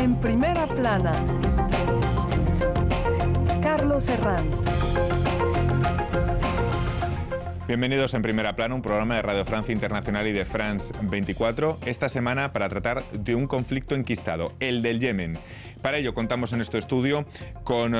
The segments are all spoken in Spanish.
En primera plana, Carlos Herranz. Bienvenidos en Primera Plana, un programa de Radio Francia Internacional y de France 24, esta semana para tratar de un conflicto enquistado, el del Yemen. Para ello contamos en este estudio con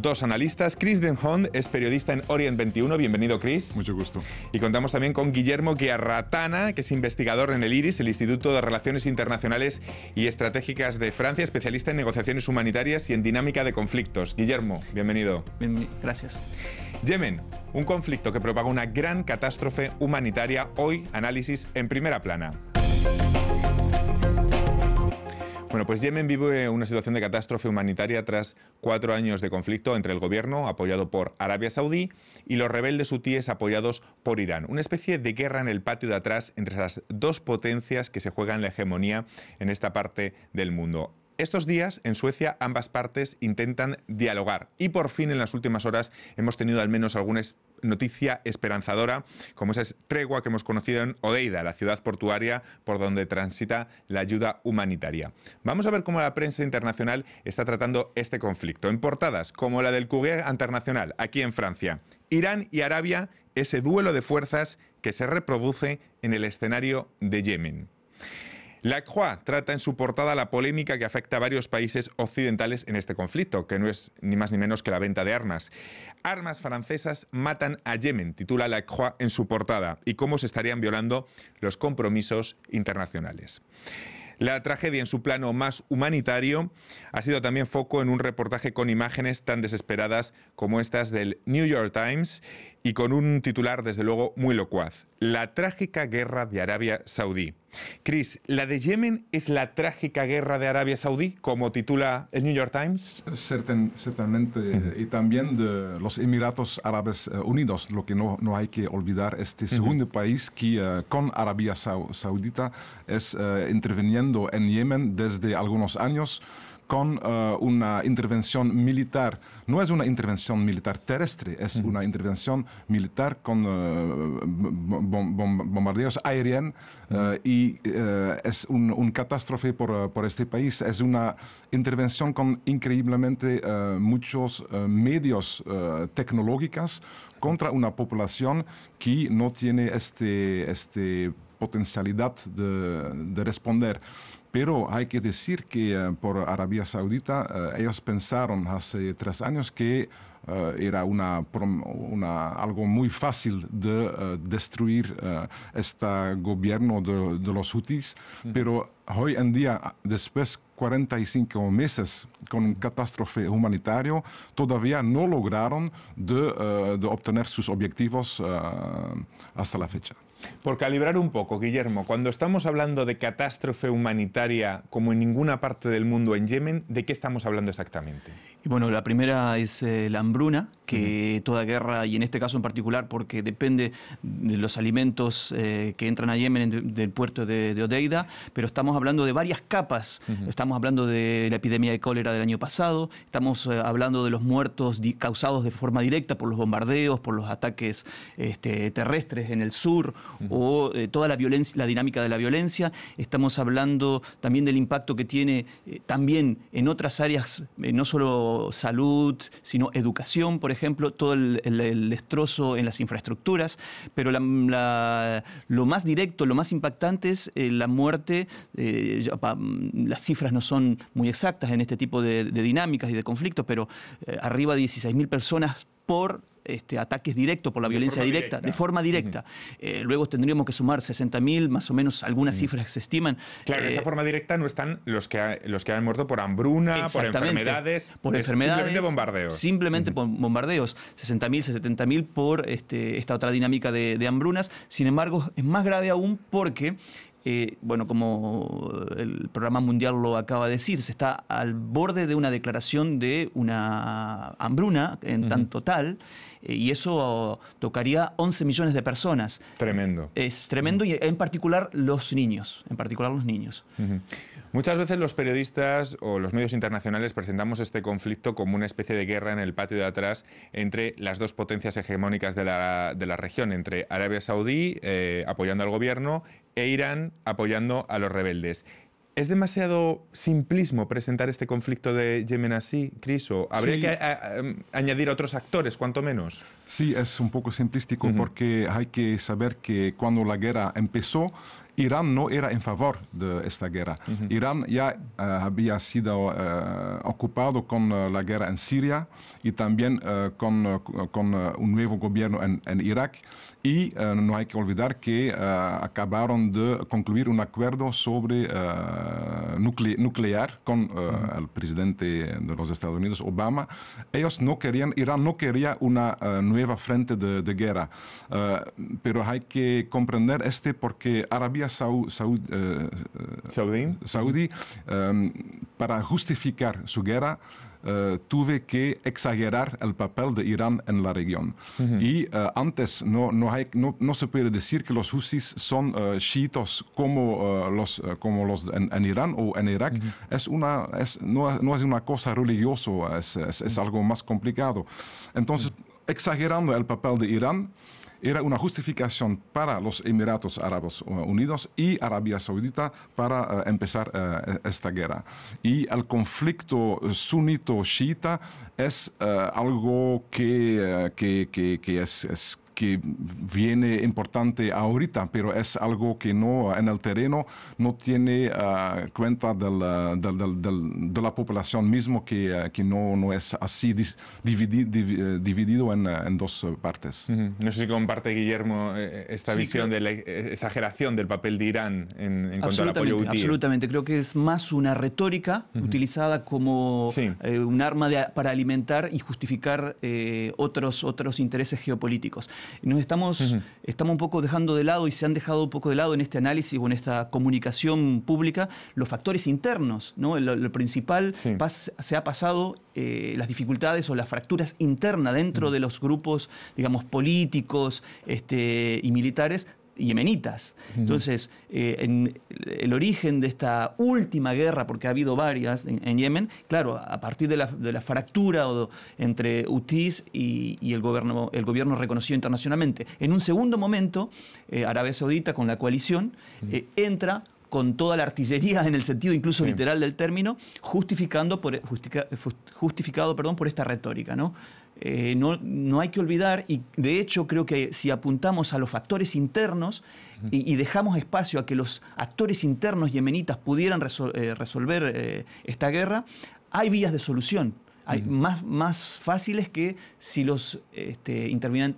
dos analistas. Chris Denhond es periodista en Orient 21. Bienvenido, Chris. Mucho gusto. Y contamos también con Guillermo Guiarratana, que es investigador en el IRIS, el Instituto de Relaciones Internacionales y Estratégicas de Francia, especialista en negociaciones humanitarias y en dinámica de conflictos. Guillermo, bienvenido. Gracias. Yemen, un conflicto que propaga una gran catástrofe humanitaria. Hoy, análisis en Primera Plana. Bueno, pues Yemen vive una situación de catástrofe humanitaria tras 4 años de conflicto entre el gobierno, apoyado por Arabia Saudí, y los rebeldes hutíes apoyados por Irán. Una especie de guerra en el patio de atrás entre las dos potencias que se juegan la hegemonía en esta parte del mundo. Estos días, en Suecia, ambas partes intentan dialogar y por fin en las últimas horas hemos tenido al menos alguna noticia esperanzadora, como esa tregua que hemos conocido en Hodeida, la ciudad portuaria por donde transita la ayuda humanitaria. Vamos a ver cómo la prensa internacional está tratando este conflicto. En portadas como la del Courrier International, aquí en Francia. Irán y Arabia, ese duelo de fuerzas que se reproduce en el escenario de Yemen. La Croix trata en su portada la polémica que afecta a varios países occidentales en este conflicto, que no es ni más ni menos que la venta de armas. Armas francesas matan a Yemen, titula La Croix en su portada, y cómo se estarían violando los compromisos internacionales. La tragedia en su plano más humanitario ha sido también foco en un reportaje con imágenes tan desesperadas como estas del New York Times y con un titular desde luego muy locuaz: la trágica guerra de Arabia Saudí. Chris, ¿la de Yemen es la trágica guerra de Arabia Saudí, como titula el New York Times? Ciertamente, y también de los Emiratos Árabes Unidos. Lo que no hay que olvidar, este segundo país que con Arabia Saudita es interviniendo en Yemen desde algunos años con una intervención militar. No es una intervención militar terrestre, es una intervención militar con bombardeos aéreos y es un catástrofe por este país. Es una intervención con increíblemente muchos medios tecnológicos contra una población que no tiene este potencialidad de responder. Pero hay que decir que por Arabia Saudita ellos pensaron hace 3 años que era algo muy fácil de destruir este gobierno de los hutíes, pero hoy en día, después 45 meses con un catástrofe humanitario, todavía no lograron de obtener sus objetivos hasta la fecha. Por calibrar un poco, Guillermo, cuando estamos hablando de catástrofe humanitaria como en ninguna parte del mundo en Yemen, ¿de qué estamos hablando exactamente? Y bueno, la primera es la hambruna, que toda guerra, y en este caso en particular porque depende de los alimentos que entran a Yemen del puerto de Hodeida, pero estamos hablando de varias capas. Estamos hablando de la epidemia de cólera del año pasado, estamos hablando de los muertos causados de forma directa por los bombardeos, por los ataques terrestres en el sur, o toda la violencia, la dinámica de la violencia. Estamos hablando también del impacto que tiene también en otras áreas, no solo salud, sino educación, por ejemplo, todo el destrozo en las infraestructuras, pero lo más directo, lo más impactante es la muerte. Las cifras no son muy exactas en este tipo de dinámicas y de conflictos, pero arriba de 16.000 personas por ataques directos, por la violencia directa, de forma directa. Luego tendríamos que sumar 60.000, más o menos, algunas cifras se estiman. Claro, en esa forma directa no están los que han muerto por hambruna, por enfermedades. Simplemente bombardeos. Simplemente por bombardeos. 60.000, 70.000 por esta otra dinámica de hambrunas. Sin embargo, es más grave aún porque bueno, como el Programa Mundial lo acaba de decir, se está al borde de una declaración de una hambruna en tanto tal, y eso tocaría 11 millones de personas. Tremendo. Es tremendo, y en particular los niños. Muchas veces los periodistas o los medios internacionales presentamos este conflicto como una especie de guerra en el patio de atrás entre las dos potencias hegemónicas de la región, entre Arabia Saudí apoyando al gobierno e Irán apoyando a los rebeldes. ¿Es demasiado simplismo presentar este conflicto de Yemen así, Chris? ¿O habría que añadir otros actores, cuanto menos? Sí, es un poco simplístico porque hay que saber que cuando la guerra empezó, Irán no era en favor de esta guerra. Irán ya había sido ocupado con la guerra en Siria y también con un nuevo gobierno en Irak. Y no hay que olvidar que acabaron de concluir un acuerdo sobre nuclear con el presidente de los Estados Unidos, Obama. Ellos no querían, Irán no quería una nueva frente de guerra. Pero hay que comprender porque Arabia Saudí, para justificar su guerra, tuve que exagerar el papel de Irán en la región. Y antes no se puede decir que los husis son chiitos como los en Irán o en Irak. No es una cosa religiosa, es algo más complicado. Entonces, exagerando el papel de Irán, era una justificación para los Emiratos Árabes Unidos y Arabia Saudita para empezar esta guerra. Y el conflicto sunito-chiita es algo que viene importante ahorita, pero es algo que no en el terreno no tiene cuenta de la población mismo, que no es así dividido en dos partes. No sé si comparte, Guillermo, esta visión de la exageración del papel de Irán en cuanto al apoyo hutí. Absolutamente, creo que es más una retórica utilizada como un arma para alimentar y justificar otros intereses geopolíticos. Nos estamos un poco dejando de lado y se han dejado un poco de lado en este análisis o en esta comunicación pública los factores internos, ¿no? Lo principal se ha pasado las dificultades o las fracturas internas dentro de los grupos, digamos, políticos y militares yemenitas. Entonces, en el origen de esta última guerra, porque ha habido varias en Yemen, claro, a partir de la fractura entre hutíes y el gobierno reconocido internacionalmente. En un segundo momento, Arabia Saudita, con la coalición, entra con toda la artillería, en el sentido incluso literal del término, justificado por esta retórica, ¿no? No hay que olvidar, y de hecho creo que si apuntamos a los factores internos y dejamos espacio a que los actores internos yemenitas pudieran resolver esta guerra, hay vías de solución. Hay más fáciles que si los externos...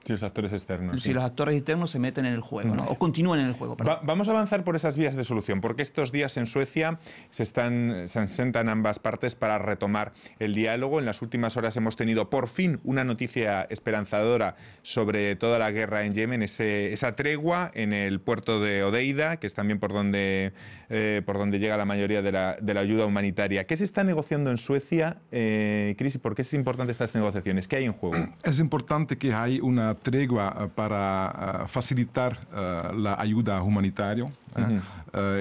Sí, los actores externos. Si los actores externos se meten en el juego, ¿no? O continúan en el juego. Vamos a avanzar por esas vías de solución, porque estos días en Suecia se sentan ambas partes para retomar el diálogo. En las últimas horas hemos tenido por fin una noticia esperanzadora sobre toda la guerra en Yemen, esa tregua en el puerto de Hodeida, que es también por donde llega la mayoría de la ayuda humanitaria. ¿Qué se está negociando en Suecia, Chris, y por qué es importante estas negociaciones? ¿Qué hay en juego? Es importante que hay una tregua para facilitar la ayuda humanitaria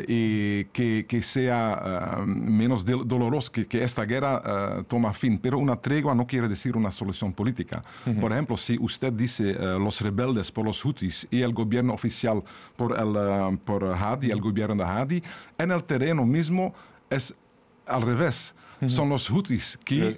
y que sea menos doloroso, que esta guerra toma fin. Pero una tregua no quiere decir una solución política. Por ejemplo, si usted dice los rebeldes por los hutis y el gobierno oficial por Hadi, el gobierno de Hadi, en el terreno mismo es al revés. Son los hutis que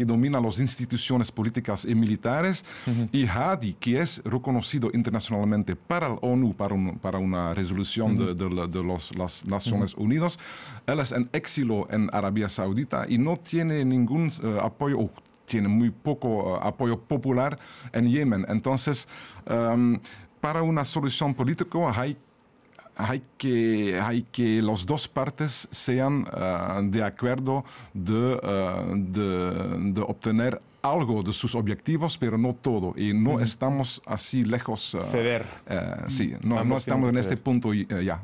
dominan las instituciones políticas y militares, y Hadi, que es reconocido internacionalmente para la ONU, para una resolución de las Naciones Unidas. Él es en exilio en Arabia Saudita y no tiene ningún apoyo, tiene muy poco apoyo popular en Yemen. Entonces, para una solución política hay que las dos partes sean de acuerdo de obtener algo de sus objetivos, pero no todo. Y no estamos así lejos. Ceder. Sí, no estamos en este punto ya.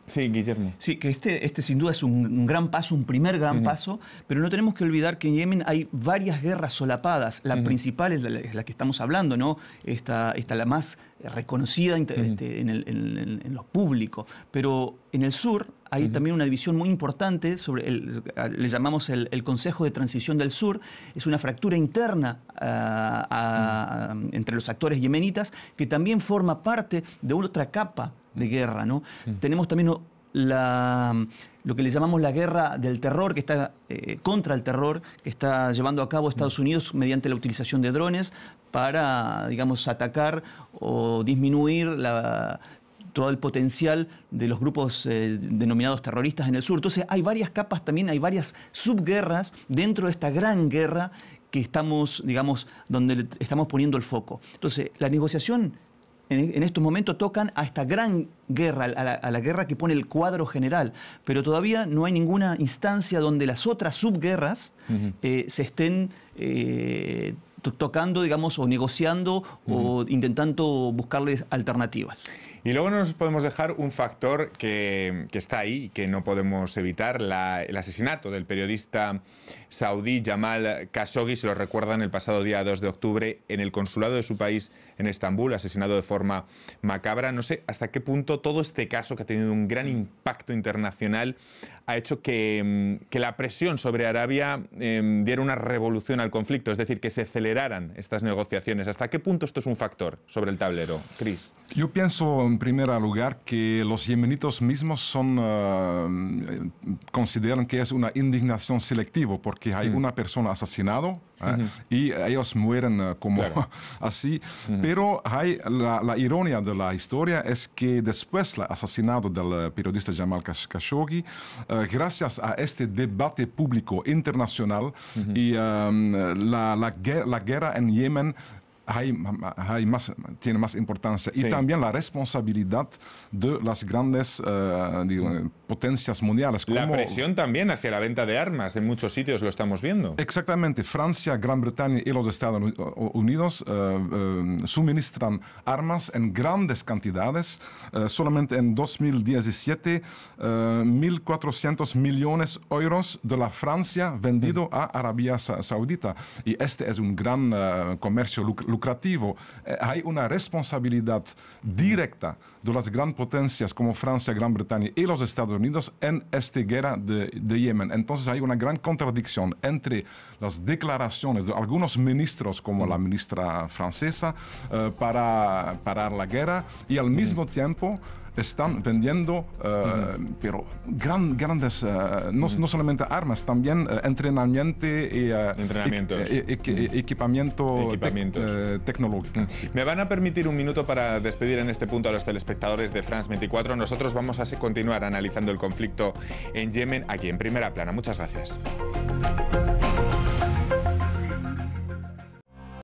Sí, Guillermo. Sí, que este sin duda es un gran paso, un primer gran paso, pero no tenemos que olvidar que en Yemen hay varias guerras solapadas. La principal es la que estamos hablando, ¿no? Esta la más reconocida en lo público. Pero en el sur hay también una división muy importante sobre, le llamamos el Consejo de Transición del Sur. Es una fractura interna entre los actores yemenitas que también forma parte de otra capa de guerra, ¿no? Tenemos también lo que le llamamos la guerra del terror, que está contra el terror, que está llevando a cabo Estados Unidos mediante la utilización de drones para, digamos, atacar o disminuir todo el potencial de los grupos denominados terroristas en el sur. Entonces hay varias capas también, hay varias subguerras dentro de esta gran guerra que estamos, digamos, donde estamos poniendo el foco. Entonces, la negociación en estos momentos tocan a esta gran guerra, a la guerra que pone el cuadro general, pero todavía no hay ninguna instancia donde las otras subguerras se estén tocando, digamos, o negociando o intentando buscarles alternativas. Y luego no nos podemos dejar un factor que está ahí y que no podemos evitar, el asesinato del periodista saudí Jamal Khashoggi. Se lo recuerdan el pasado día 2 de octubre en el consulado de su país en Estambul, asesinado de forma macabra. No sé hasta qué punto todo este caso, que ha tenido un gran impacto internacional, ha hecho que la presión sobre Arabia diera una revolución al conflicto, es decir, que se aceleraran estas negociaciones. ¿Hasta qué punto esto es un factor sobre el tablero, Chris? Yo pienso, en primer lugar, que los yemenitos mismos consideran que es una indignación selectiva, porque hay una persona asesinada y ellos mueren como así. Pero la ironía de la historia es que después del asesinato del periodista Jamal Khashoggi, gracias a este debate público internacional y la guerra en Yemen tiene más importancia. Sí. Y también la responsabilidad de las grandes potencias mundiales. La presión también hacia la venta de armas. En muchos sitios lo estamos viendo. Exactamente. Francia, Gran Bretaña y los Estados Unidos suministran armas en grandes cantidades. Solamente en 2017, 1.400 millones de euros de la Francia vendido a Arabia Saudita. Y este es un gran comercio lucrativo. Hay una responsabilidad directa de las grandes potencias como Francia, Gran Bretaña y los Estados Unidos en esta guerra de Yemen. Entonces hay una gran contradicción entre las declaraciones de algunos ministros, como la ministra francesa, para parar la guerra, y al mismo tiempo están vendiendo pero grandes, no solamente armas, también entrenamiento y equipamiento tecnológico. Me van a permitir un minuto para despedir en este punto a los telespectadores de France 24. Nosotros vamos a continuar analizando el conflicto en Yemen aquí en Primera Plana. Muchas gracias.